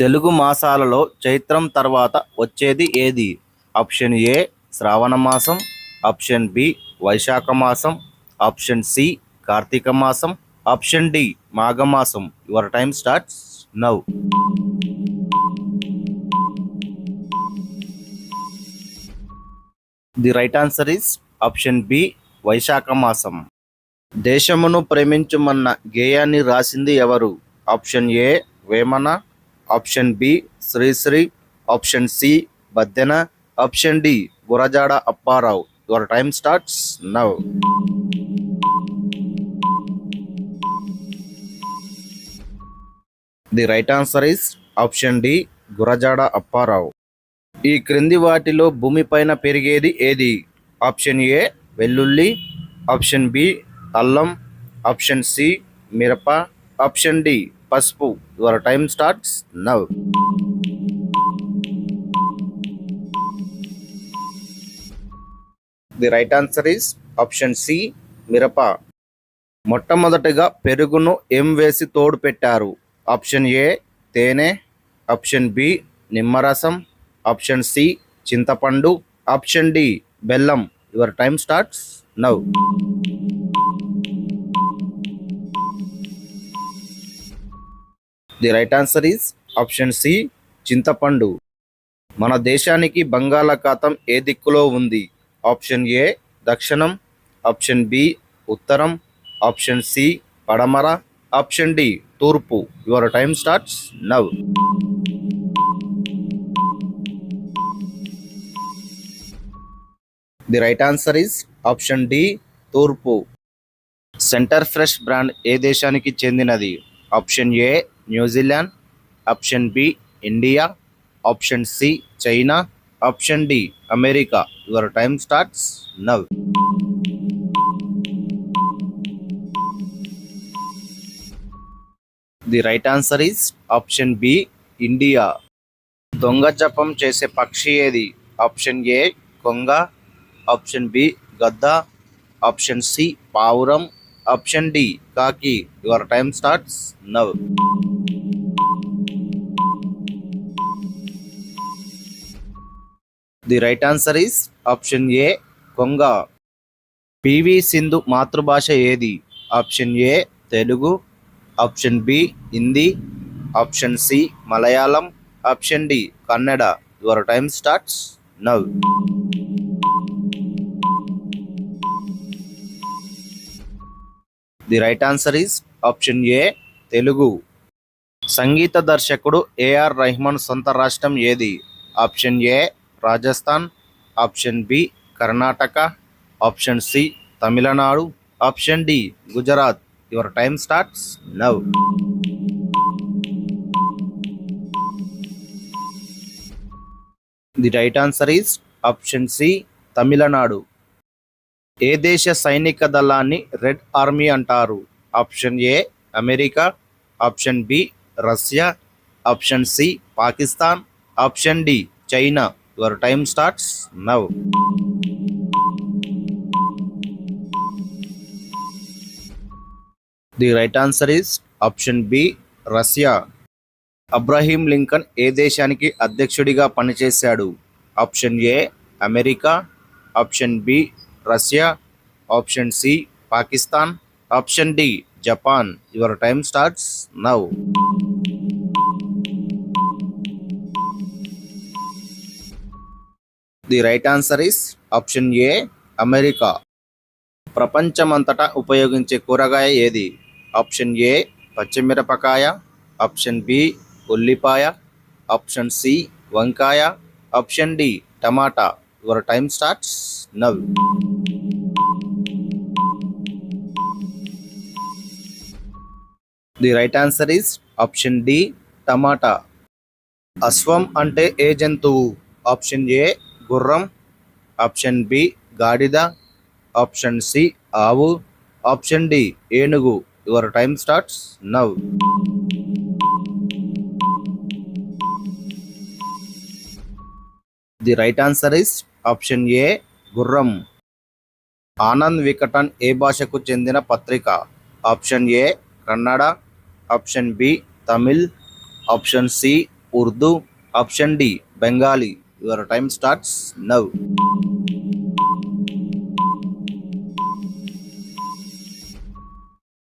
తెలుగు మాసాలలో చైత్రం తర్వాత వచ్చేది ఏది? ఆప్షన్ ఏ శ్రావణ మాసం, ఆప్షన్ బి వైశాఖ మాసం, ఆప్షన్ సి కార్తీక మాసం, ఆప్షన్ డి మాఘమాసం. Your time starts now. The right answer is option B వైశాఖ మాసం. దేశమును ప్రేమించుమన్న గేయాన్ని రాసింది ఎవరు? Option A Vemana, option B Sri Sri, option C Baddena, option D Gurajada Apparao. Your time starts now. The right answer is option D Gurajada Apparao. ఈ క్రింది వాటిలో భూమిపైన పెరిగేది ఏది? ఆప్షన్ ఏ వెల్లుల్లి, ఆప్షన్ బి అల్లం, ఆప్షన్ సి మిరప, ఆప్షన్ డి పసుపు. Your time starts now. The right answer is option C మిరప. మొట్టమొదటిగా పెరుగును ఏం వేసి తోడు పెట్టారు? ఆప్షన్ ఏ తేనె, ఆప్షన్ బి నిమ్మరసం, ఆప్షన్ సి చింతపండు, ఆప్షన్ డి బెల్లం. Your time starts now. The right answer is option C చింతపండు. మన దేశానికి బంగాళాఖాతం ఏ దిక్కులో ఉంది? ఆప్షన్ ఏ దక్షిణం, ఆప్షన్ బి ఉత్తరం, ఆప్షన్ సి పడమర, ఆప్షన్ డి తూర్పు. Your time starts now. The right answer is option D తూర్పు. సెంటర్ ఫ్రెష్ బ్రాండ్ ఏ దేశానికి చెందినది? Option A New Zealand, option B India, option C China, option D America. Your time starts now. The right answer is option B India. దొంగ జపం చేసే పక్షి ఏది? Option A కొంగ, ఆప్షన్ బి గద్ద, ఆప్షన్ సి పావురం, ఆప్షన్ డి కాకి. Your time starts now. The right answer is option A కొంగ. పివి సింధు మాతృభాష ఏది? Option A Telugu, option B Hindi, option C Malayalam, option D Kannada. Your time starts now. The right answer is option A Telugu. సంగీత దర్శకుడు AR Rahman సొంత రాష్ట్రం ఏది? Option A Rajasthan, option B Karnataka, option C Tamil Nadu, option D Gujarat. Your time starts now. The right answer is option C Tamil Nadu. ఏ దేశ సైనిక దళాన్ని red army అంటారు? Option A America, option B Russia, option C Pakistan, option D China. Your time starts now. The right answer is option B Russia. Abraham Lincoln ఏ దేశానికి అధ్యక్షుడిగా పనిచేశాడు? Option A America, option B Russia, option C Pakistan, option D Japan. Your time starts now. The right answer is option A America. ప్రపంచమంతటా ఉపయోగించే కూరగాయ ఏది? Option A పచ్చిమిరపకాయ, option B ఉల్లిపాయ, ఆప్షన్ సి వంకాయ, option D tomato. Your time starts now. The right answer is option D tomato. అశ్వం అంటే ఏ జంతువు? ఆప్షన్ ఏ గుర్రం, ఆప్షన్ బి గాడిద, ఆప్షన్ సి ఆవు, ఆప్షన్ డి ఏనుగు. Your time starts now. The right answer is option A గుర్రం. ఆనంద్ వికటన్ ఏ భాషకు చెందిన పత్రిక? Option A Kannada, option B Tamil, option C Urdu. Option D, Bengali. Your time starts now.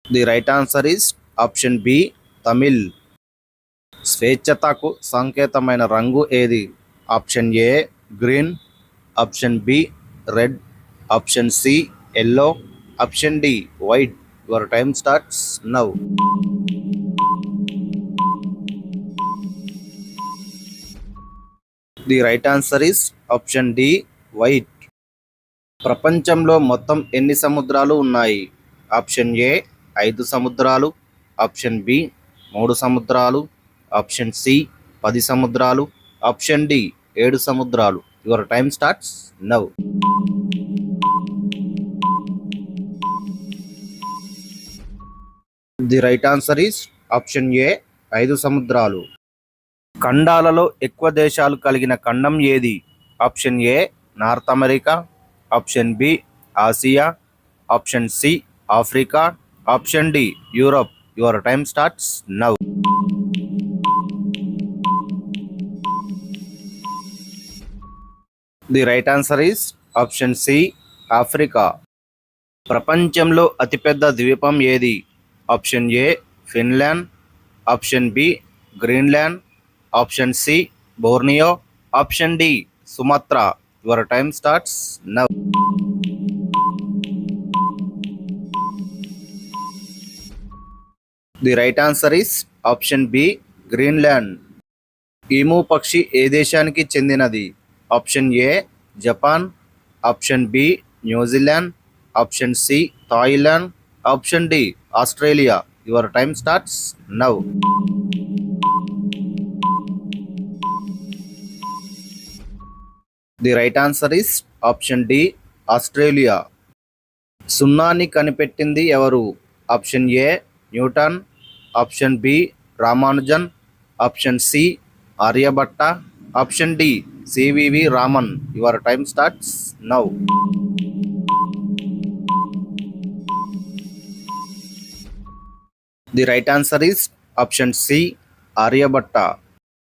The right answer is option B, Tamil. స్వేచ్ఛతకు సంకేతమైన రంగు ఏది? Option A green, option B red, option C yellow, option D white. Your time starts now. The right answer is option D white. ప్రపంచంలో మొత్తం ఎన్ని సముద్రాలు ఉన్నాయి? Option A 5 సముద్రాలు, ఆప్షన్ బి 3 సముద్రాలు, ఆప్షన్ సి 10 సముద్రాలు, ఆప్షన్ డి 7 సముద్రాలు. Your time starts now. The right answer is option A 5 సముద్రాలు. ఖండాలలో ఎక్కువ దేశాలు కలిగిన ఖండం ఏది? Option A North America, option B Asia, option C Africa, option D Europe. Your time starts now. The right answer is option C Africa. ప్రపంచంలో అతిపెద్ద ద్వీపం ఏది? Option A Finland, option B Greenland, option C Borneo, option D Sumatra. Your time starts now. The right answer is option B Greenland. ఈము పక్షి ఏ దేశానికి చెందినది? Option A Japan, option B New Zealand, option C Thailand, option D Australia. Your time starts now. The right answer is option D Australia. సున్నాని కనిపెట్టింది ఎవరు? Option A Newton, option B Ramanujan, option C Aryabhatta, option D CV Raman. Your time starts now. The right answer is option C Aryabhata.